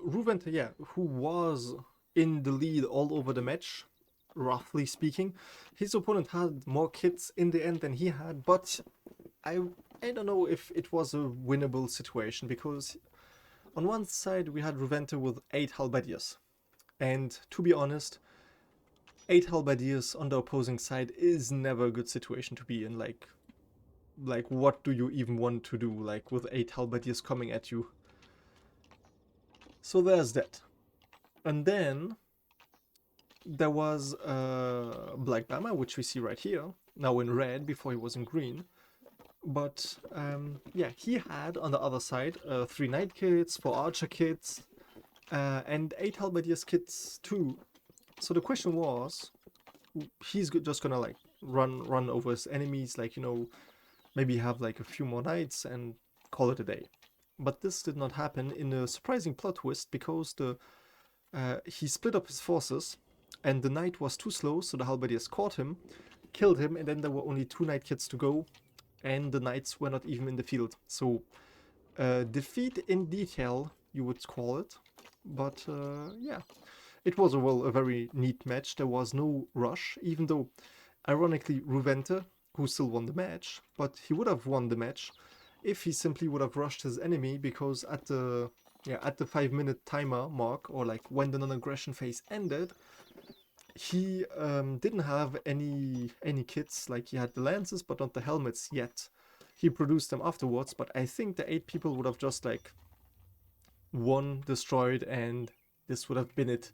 Ruvente, yeah, who was in the lead all over the match, roughly speaking. His opponent had more kits in the end than he had, but I I don't know if it was a winnable situation, because on one side we had Ruvente with 8 halberdiers, and to be honest, 8 halberdiers on the opposing side is never a good situation to be in. Like what do you even want to do, like with 8 halberdiers coming at you? So there's that. And then there was BlackBama, which we see right here, now in red, before he was in green. But yeah, he had on the other side 3 knight kits, 4 archer kits, and 8 halberdiers kits too. So the question was, he's just gonna like run over his enemies, like, you know, maybe have like a few more knights and call it a day. But this did not happen, in a surprising plot twist, because he split up his forces, and the knight was too slow, so the halberdiers caught him, killed him, and then there were only 2 knight kits to go, and the knights were not even in the field. So defeat in detail, you would call it. But yeah, it was a very neat match. There was no rush, even though, ironically, Ruvente, who still won the match, but he would have won the match if he simply would have rushed his enemy, because at the 5-minute timer mark, or like when the non-aggression phase ended, he didn't have any kits. Like, he had the lances but not the helmets yet. He produced them afterwards, but I think the 8 people would have just like won, destroyed, and this would have been it.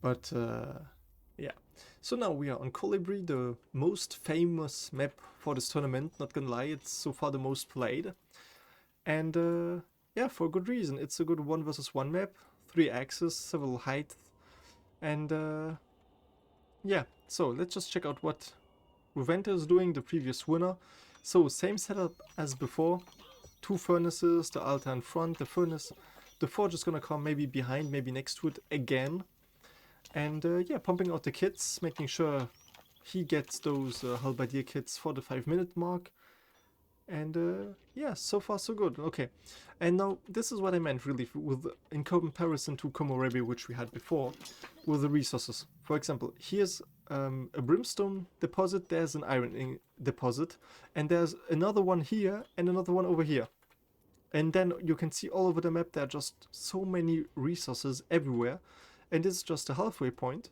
But yeah. So now we are on Colibri, the most famous map for this tournament. Not gonna lie, it's so far the most played. And yeah, for a good reason. It's a good 1 versus 1 map, 3 axes, several heights, and yeah. So let's just check out what Ruvente is doing, the previous winner. So same setup as before, 2 furnaces, the altar in front, the forge is gonna come maybe behind, maybe next to it again. And yeah, pumping out the kits, making sure he gets those halberdier kits for the 5-minute mark. And yeah, so far so good. Okay, and now this is what I meant really, with in comparison to Komorebi, which we had before, with the resources. For example, here's a brimstone deposit, there's an iron deposit, and there's another one here and another one over here. And then you can see all over the map there are just so many resources everywhere, and this is just a halfway point.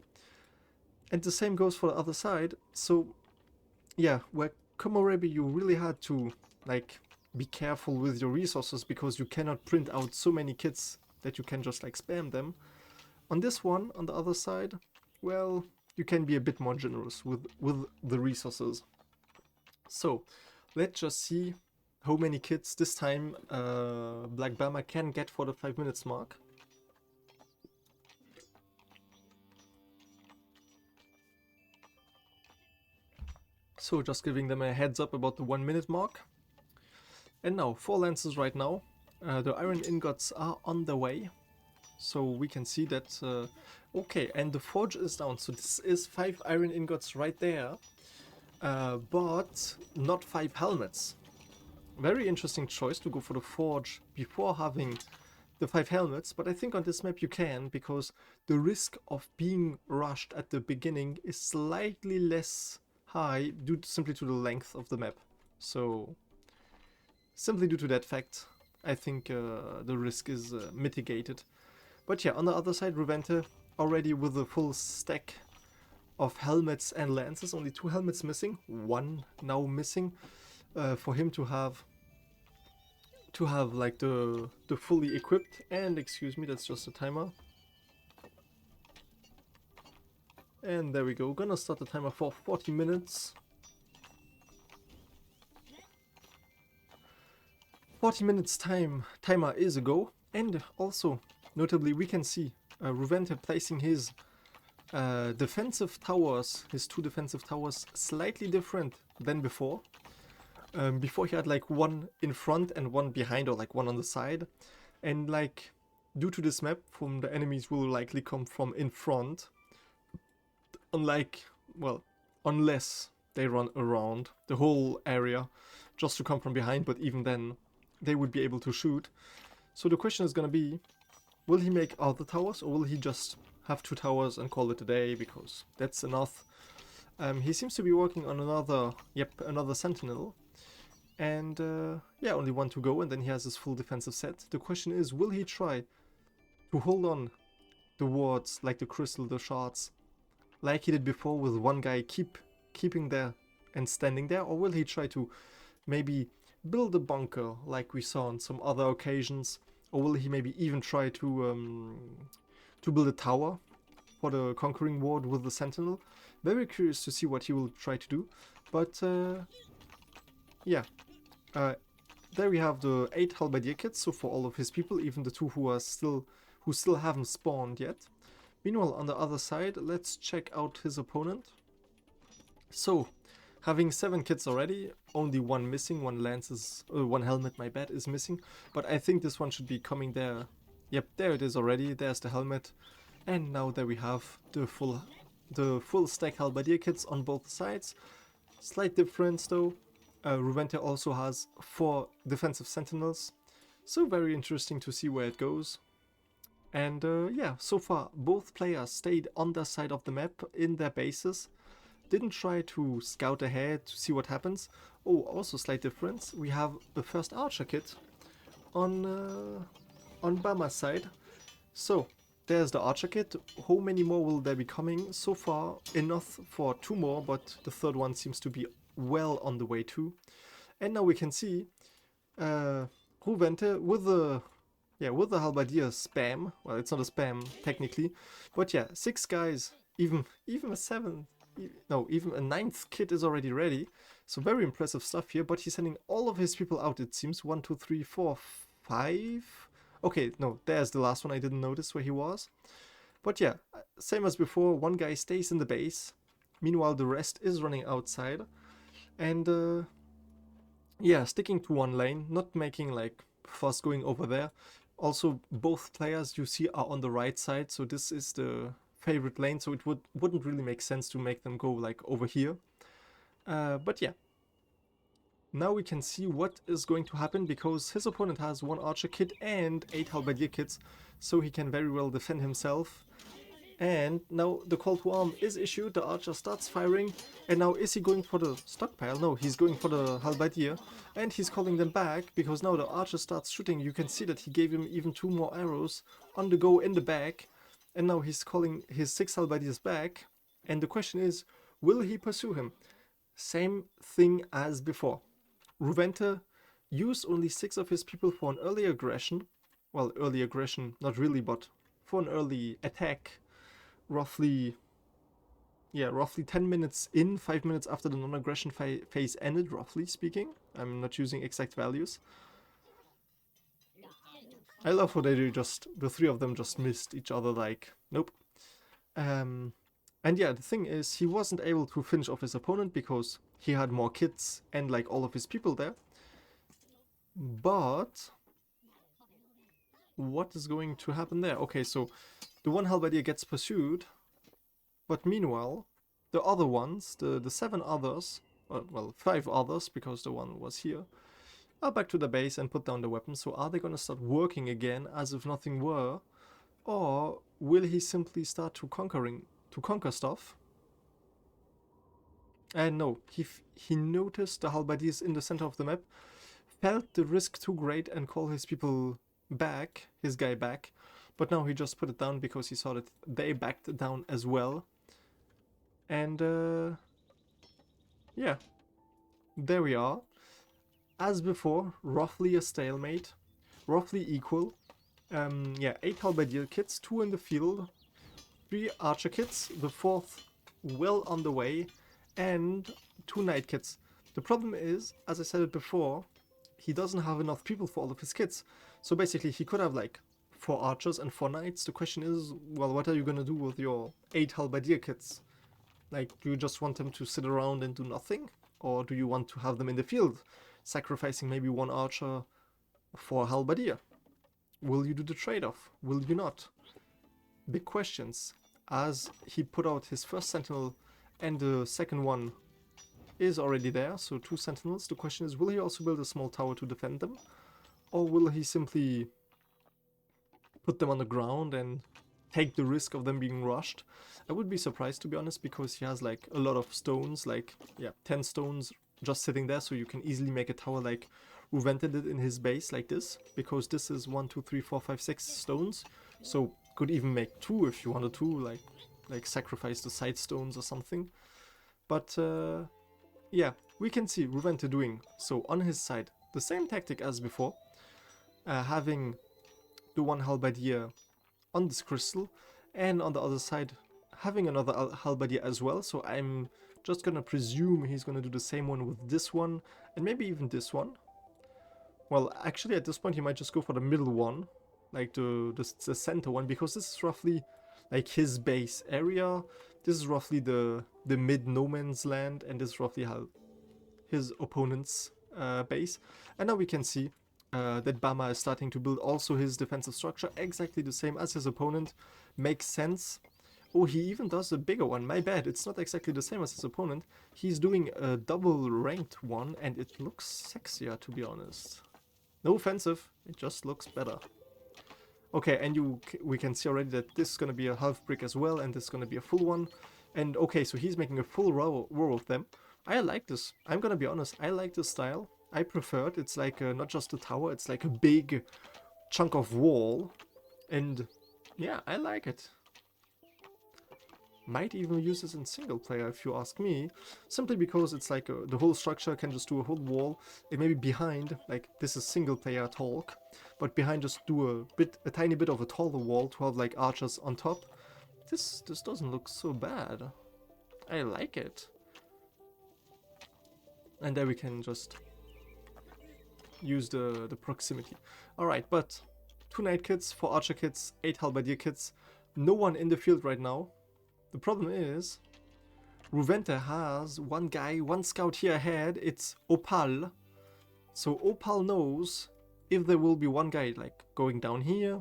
And the same goes for the other side. So yeah, where Komorebi you really had to like be careful with your resources, because you cannot print out so many kits that you can just like spam them. On this one, on the other side, well, you can be a bit more generous with the resources. So let's just see how many kits this time BlackBama can get for the 5 minutes mark. So just giving them a heads up about the 1 minute mark. And now 4 lances right now. The iron ingots are on the way. So we can see that, okay, and the forge is down. So this is 5 iron ingots right there, but not 5 helmets. Very interesting choice to go for the forge before having the 5 helmets, but I think on this map you can, because the risk of being rushed at the beginning is slightly less high simply to the length of the map. So simply due to that fact, I think the risk is mitigated. But yeah, on the other side, Ruvente already with a full stack of helmets and lances, only 2 helmets missing, 1 now missing, for him to have like the fully equipped. And excuse me, that's just a timer. And there we go, gonna start the timer for 40 minutes. 40 minutes timer is a go. And also, notably, we can see Ruvente placing his defensive towers, his 2 defensive towers, slightly different than before. Before he had like 1 in front and 1 behind, or like 1 on the side. And like, due to this map, from the enemies will likely come from in front. Unlike, well, unless they run around the whole area just to come from behind, but even then they would be able to shoot. So the question is gonna be, Will he make other towers, or will he just have 2 towers and call it a day, because that's enough? He seems to be working on another sentinel. And yeah, only 1 to go, and then he has his full defensive set. The question is, will he try to hold on the wards, like the crystal, the shards, like he did before, with 1 guy keeping there and standing there, or will he try to maybe build a bunker like we saw on some other occasions, or will he maybe even try to build a tower for the conquering ward with the sentinel? Very curious to see what he will try to do, but yeah. There we have the 8 halberdier kits, so for all of his people, even the 2 who still haven't spawned yet. Meanwhile, on the other side, let's check out his opponent. So, having 7 kits already, only 1 missing, 1 helmet, my bad, is missing. But I think this one should be coming there. Yep, there it is already, there's the helmet. And now there we have the full stack halberdier kits on both sides. Slight difference though. Ruvente also has 4 defensive sentinels, so very interesting to see where it goes. And yeah, so far both players stayed on their side of the map in their bases, didn't try to scout ahead to see what happens. Oh, also slight difference, we have the first archer kit on Bama's side. So there's the archer kit. How many more will there be coming? So far enough for 2 more, but the 3rd one seems to be well on the way too. And now we can see Ruvente with the halberdier spam. Well, it's not a spam technically, but yeah, 6 guys, even a 7th, no, even a 9th kit is already ready. So very impressive stuff here, but he's sending all of his people out, it seems. 1, 2, 3, 4, 5. Okay, no, there's the last one, I didn't notice where he was. But yeah, same as before, 1 guy stays in the base. Meanwhile, the rest is running outside. And yeah, sticking to 1 lane, not making like fuss going over there. Also, both players you see are on the right side, so this is the favorite lane, so it wouldn't really make sense to make them go like over here. But yeah, now we can see what is going to happen, because his opponent has 1 archer kit and 8 halberdier kits, so he can very well defend himself. And now the call to arm is issued, the archer starts firing, and now is he going for the stockpile? No, he's going for the halberdier, and he's calling them back, because now the archer starts shooting. You can see that he gave him even 2 more arrows on the go in the back, and now he's calling his 6 halberdiers back, and the question is, will he pursue him? Same thing as before. Ruvente used only 6 of his people for an early aggression. Well, early aggression, not really, but for an early attack. Roughly 10 minutes in, 5 minutes after the non-aggression phase ended, roughly speaking. I'm not using exact values. I love how the 3 of them just missed each other, like, nope. And yeah, the thing is, he wasn't able to finish off his opponent because he had more kits and like all of his people there. But what is going to happen there? Okay, so the 1 halberdier gets pursued, but meanwhile, the other ones, the 7 others, well, 5 others, because the 1 was here, are back to the base and put down the weapons. So are they gonna start working again as if nothing were? Or will he simply start to conquer stuff? And no, he noticed the halberdiers in the center of the map, felt the risk too great and called his people back, his guy back. But now he just put it down because he saw that they backed down as well. And yeah, there we are. As before, roughly a stalemate, roughly equal. Yeah, 8 halberdier kits, 2 in the field, 3 archer kits, the 4th well on the way, and 2 knight kits. The problem is, as I said it before, he doesn't have enough people for all of his kits. So basically he could have like 4 archers and 4 knights. The question is, well, what are you gonna do with your 8 halberdier kits? Like, do you just want them to sit around and do nothing? Or do you want to have them in the field, sacrificing maybe 1 archer for a halberdier? Will you do the trade-off? Will you not? Big questions. As he put out his first sentinel and the second one is already there, so 2 sentinels. The question is, will he also build a small tower to defend them? Or will he simply put them on the ground and take the risk of them being rushed. I would be surprised, to be honest, because he has like a lot of stones, like, yeah, 10 stones just sitting there, so you can easily make a tower like Ruvente did in his base, like this, because this is 1, 2, 3, 4, 5, 6 stones, so could even make 2 if you wanted to, like sacrifice the side stones or something. But yeah, we can see Ruvente doing so on his side the same tactic as before, having the one halberdier on this crystal, and on the other side having another halberdier as well. So I'm just gonna presume he's gonna do the same one with this one, and maybe even this one. Well, actually at this point he might just go for the middle one, like the center one, because this is roughly like his base area. This is roughly the mid no man's land, and this is roughly how his opponent's base. And now we can see that Bama is starting to build also his defensive structure exactly the same as his opponent. Makes sense. Oh, he even does a bigger one. My bad, it's not exactly the same as his opponent. He's doing a double ranked one, and it looks sexier, to be honest. No offensive, it just looks better. Okay, and we can see already that this is going to be a half brick as well, and this is going to be a full one. And okay, so he's making a full row of them. I like this. I'm going to be honest, I like this style. I prefer it. It's like not just a tower, it's like a big chunk of wall. And yeah, I like it. Might even use this in single player if you ask me, simply because it's like the whole structure can just do a whole wall. It may be behind, like this is single player talk, but behind just do a tiny bit of a taller wall to have like archers on top. This doesn't look so bad. I like it. And there we can just use the proximity. Alright, but 2 knight kits, 4 archer kits, 8 halberdier kits. No one in the field right now. The problem is, Ruvente has one guy, one scout here ahead. It's Opal. So Opal knows if there will be one guy like going down here,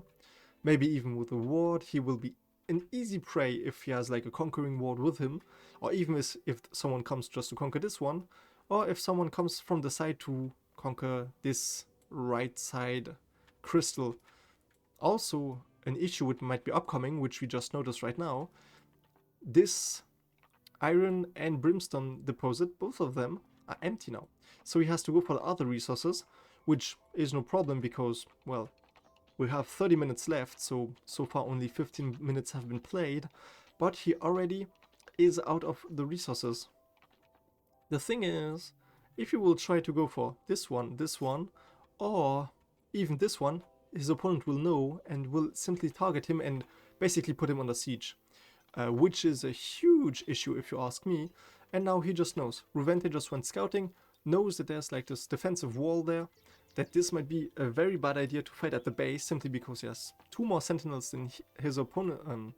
maybe even with a ward, he will be an easy prey if he has like a conquering ward with him, or even if someone comes just to conquer this one, or if someone comes from the side to conquer this right side crystal. Also, an issue which might be upcoming, which we just noticed right now, this iron and brimstone deposit, both of them are empty now. So he has to go for the other resources, which is no problem because, well, we have 30 minutes left, so far only 15 minutes have been played, but he already is out of the resources. The thing is, if you will try to go for this one, or even this one, his opponent will know and will simply target him and basically put him under siege. Which is a huge issue if you ask me, and now he just knows. Ruvente just went scouting, knows that there's like this defensive wall there, that this might be a very bad idea to fight at the base simply because he has 2 more sentinels than his opponent,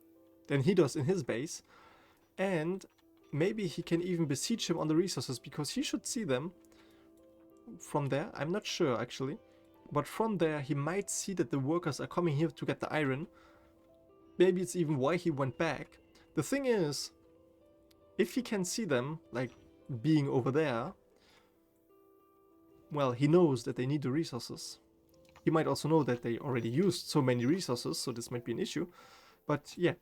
than he does in his base, and maybe he can even besiege him on the resources because he should see them from there. I'm not sure actually, but from there he might see that the workers are coming here to get the iron. Maybe it's even why he went back. The thing is, if he can see them, like, being over there, well, he knows that they need the resources. He might also know that they already used so many resources, so this might be an issue. But yeah,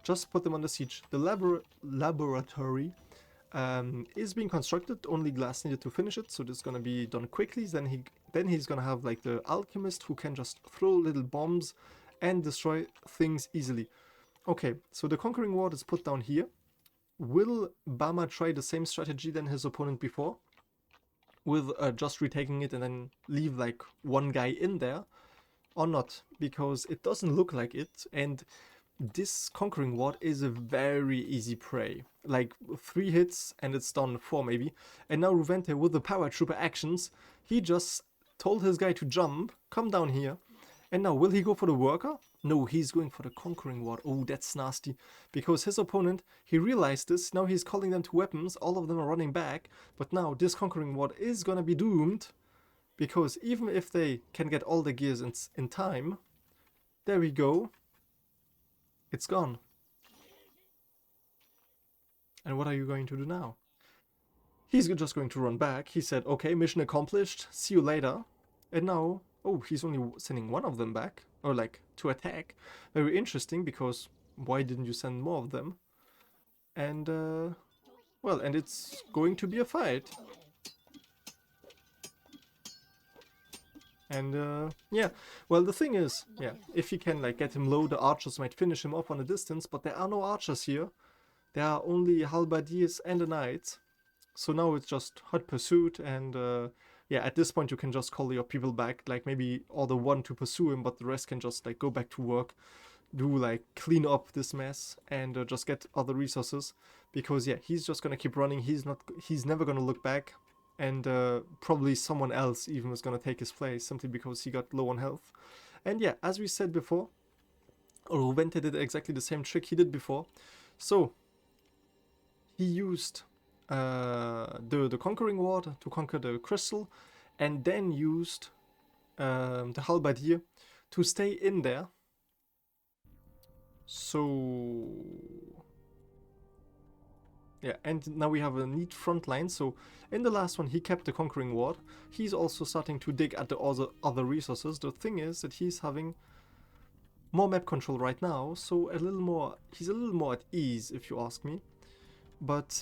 just put them under siege. The laboratory is being constructed, only glass needed to finish it, so this is gonna be done quickly. Then he's gonna have like the alchemist who can just throw little bombs and destroy things easily. Okay, so the conquering ward is put down here. Will Bama try the same strategy than his opponent before? With just retaking it and then leave like one guy in there? Or not? Because it doesn't look like it, and this conquering ward is a very easy prey. Like 3 hits and it's done, 4 maybe. And now Ruvente with the power trooper actions, he just told his guy to jump, come down here. And now, will he go for the worker? No, he's going for the conquering ward. Oh, that's nasty. Because his opponent, he realized this. Now he's calling them to weapons. All of them are running back. But now this conquering ward is gonna be doomed. Because even if they can get all the gears in time, there we go. It's gone. And what are you going to do now? He's just going to run back. He said, okay, mission accomplished. See you later. And now... oh, he's only sending one of them back. Or like to attack. Very interesting, because why didn't you send more of them? And well, and it's going to be a fight. And yeah, well, the thing is, yeah, if you can like get him low, the archers might finish him off on a distance, but there are no archers here. There are only halberdiers and a knight. So now it's just hot pursuit, and yeah, at this point you can just call your people back, like maybe order one to pursue him, but the rest can just like go back to work, do like clean up this mess, and just get other resources, because yeah, he's just gonna keep running. He's never gonna look back, and probably someone else even is gonna take his place simply because he got low on health. And yeah, as we said before, Ruvente did exactly the same trick he did before. So he used the Conquering Ward to conquer the crystal, and then used the halberdier to stay in there. So yeah, and now we have a neat front line. So in the last one he kept the Conquering Ward. He's also starting to dig at the other resources. The thing is that he's having more map control right now, so he's a little more at ease, if you ask me. But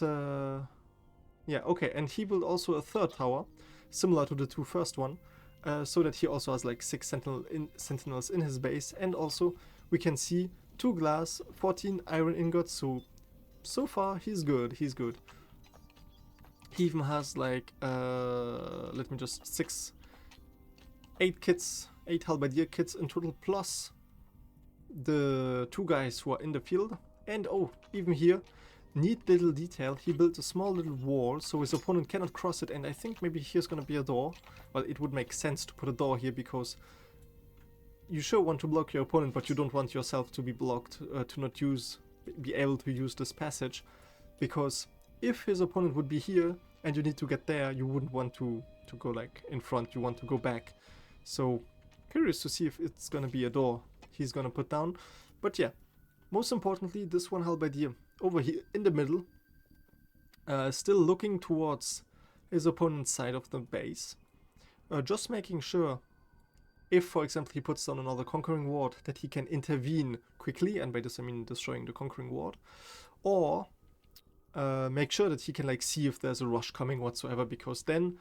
yeah, okay, and he built also a third tower, similar to the two first one, so that he also has like 6 sentinels in his base, and also we can see 2 glass, 14 iron ingots, so far he's good, he's good. He even has like, let me just, 8 kits, 8 halberdier kits in total, plus the 2 guys who are in the field. And oh, even here, neat little detail, he built a small little wall so his opponent cannot cross it, and I think maybe here's gonna be a door. Well, it would make sense to put a door here, because you sure want to block your opponent, but you don't want yourself to be blocked, to not be able to use this passage, because if his opponent would be here and you need to get there, you wouldn't want to go like in front, you want to go back. So curious to see if it's gonna be a door he's gonna put down. But yeah, most importantly, this one halberdier over here in the middle, still looking towards his opponent's side of the base, just making sure, if for example he puts down another Conquering Ward, that he can intervene quickly, and by this I mean destroying the Conquering Ward, or make sure that he can like see if there's a rush coming whatsoever, because then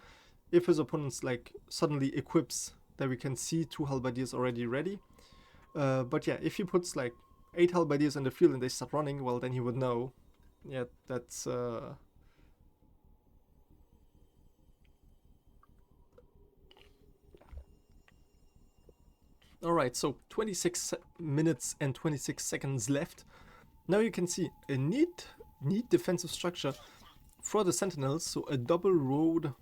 if his opponent's like suddenly equips, that we can see 2 halberdiers already ready. But yeah, if he puts like 8 halberdiers in the field and they start running, well, then he would know. Yeah, that's alright, so 26 minutes and 26 seconds left. Now you can see a neat defensive structure for the sentinels, so a double rowed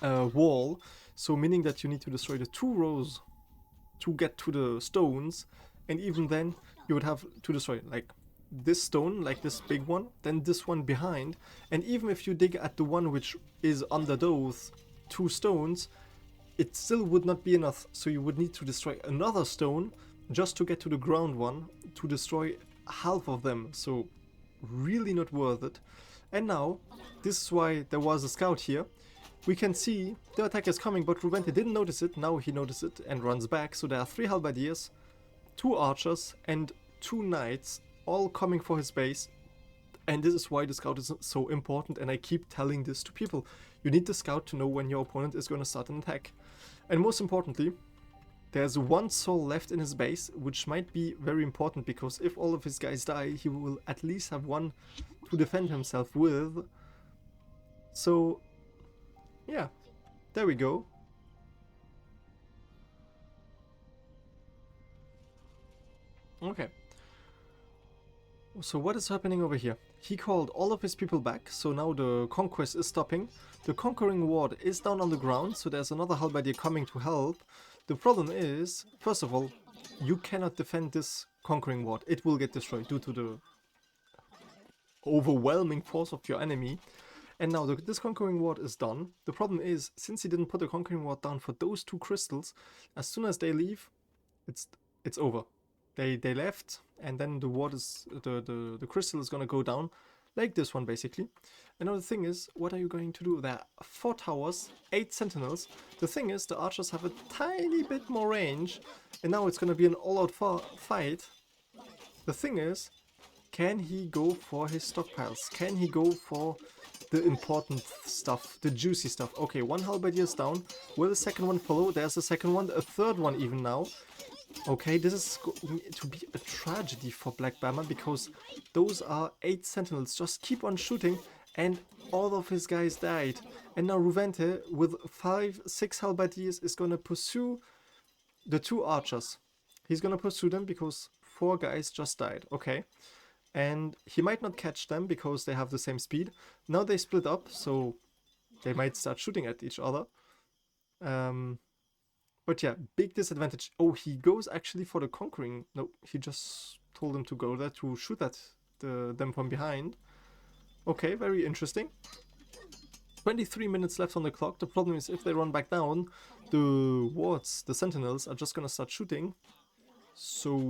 wall, so meaning that you need to destroy the 2 rows to get to the stones, and even then you would have to destroy like this stone, like this big one, then this one behind, and even if you dig at the one which is under those 2 stones, it still would not be enough, so you would need to destroy another stone just to get to the ground one, to destroy half of them, so really not worth it. And now, this is why there was a scout here. We can see the attack is coming, but Ruvente didn't notice it. Now he noticed it and runs back. So there are 3 halberdiers, 2 archers, and 2 knights, all coming for his base. And this is why the scout is so important, and I keep telling this to people. You need the scout to know when your opponent is going to start an attack. And most importantly, there's 1 soul left in his base, which might be very important, because if all of his guys die, he will at least have 1 to defend himself with. So yeah, there we go. Okay. So what is happening over here? He called all of his people back, so now the conquest is stopping. The Conquering Ward is down on the ground, so there's another halberdier coming to help. The problem is, first of all, you cannot defend this Conquering Ward. It will get destroyed due to the overwhelming force of your enemy. And now this Conquering Ward is done. The problem is, since he didn't put the Conquering Ward down for those 2 crystals, as soon as they leave, it's over. They left, and then the ward is the crystal is gonna go down. like this one basically. And now the thing is, what are you going to do? There are 4 towers, 8 sentinels. The thing is, the archers have a tiny bit more range, and now it's gonna be an all-out fight. The thing is, can he go for his stockpiles? Can he go for the important stuff, the juicy stuff? Okay, 1 halberdier is down. Will the second one follow? There's a second one, a third one even now. Okay, this is going to be a tragedy for BlackBama, because those are 8 sentinels. Just keep on shooting, and all of his guys died. And now Ruvente, with 5-6 halberdiers, is gonna pursue the 2 archers. He's gonna pursue them because 4 guys just died. Okay. And he might not catch them because they have the same speed. Now they split up, so they might start shooting at each other. But yeah, big disadvantage. Oh, he goes actually for the conquering. No, he just told them to go there to shoot at them from behind. Okay, very interesting. 23 minutes left on the clock. The problem is, if they run back down, the wards, the sentinels, are just gonna start shooting. So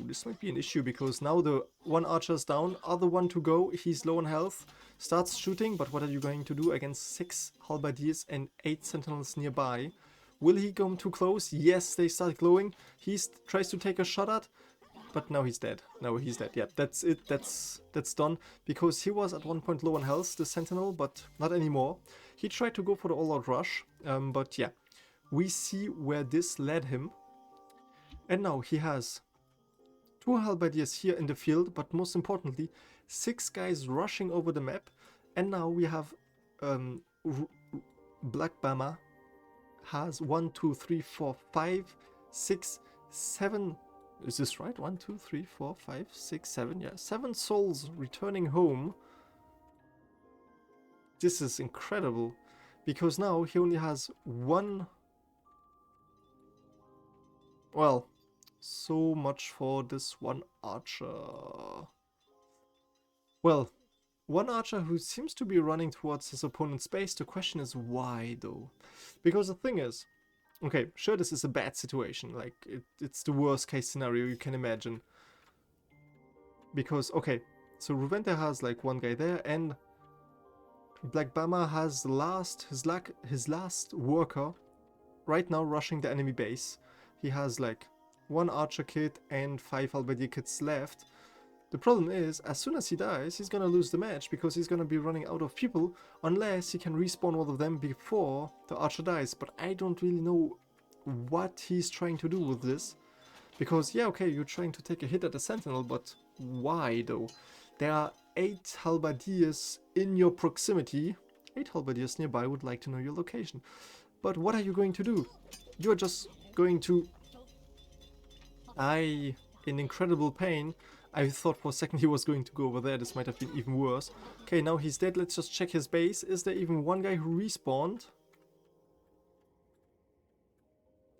this might be an issue, because now the 1 archer is down, other one to go, he's low on health, starts shooting, but what are you going to do against 6 halberdiers and 8 sentinels nearby? Will he come too close? Yes, they start glowing. He tries to take a shot at, but now he's dead. Now he's dead. Yeah, that's it. That's done, because he was at one point low on health, the sentinel, but not anymore. He tried to go for the all-out rush, but yeah, we see where this led him. And now he has 2 halberdiers here in the field, but most importantly, 6 guys rushing over the map. And now we have BlackBama has 1, 2, 3, 4, 5, 6, 7. Is this right? 1, 2, 3, 4, 5, 6, 7. Yeah, 7 souls returning home. This is incredible, because now he only has 1. Well, so much for this 1 archer. Well, 1 archer who seems to be running towards his opponent's base. The question is why, though? Because the thing is, okay, sure, this is a bad situation. Like, it's the worst case scenario you can imagine. Because, okay, so Ruvente has like 1 guy there, and BlackBama has his last worker right now rushing the enemy base. He has like 1 archer kit and 5 halberdier kits left. The problem is, as soon as he dies, he's gonna lose the match, because he's gonna be running out of people, unless he can respawn one of them before the archer dies. But I don't really know what he's trying to do with this. Because, yeah, okay, you're trying to take a hit at the sentinel, but why though? There are 8 halberdiers in your proximity. 8 halberdiers nearby would like to know your location. But what are you going to do? You're just going to die in incredible pain. I thought for a second he was going to go over there. This might have been even worse. Okay, now he's dead. Let's just check his base. Is there even 1 guy who respawned?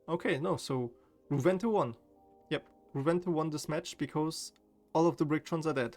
Okay, no, so Ruvente won. Yep, Ruvente won this match because all of the Bricktrons are dead.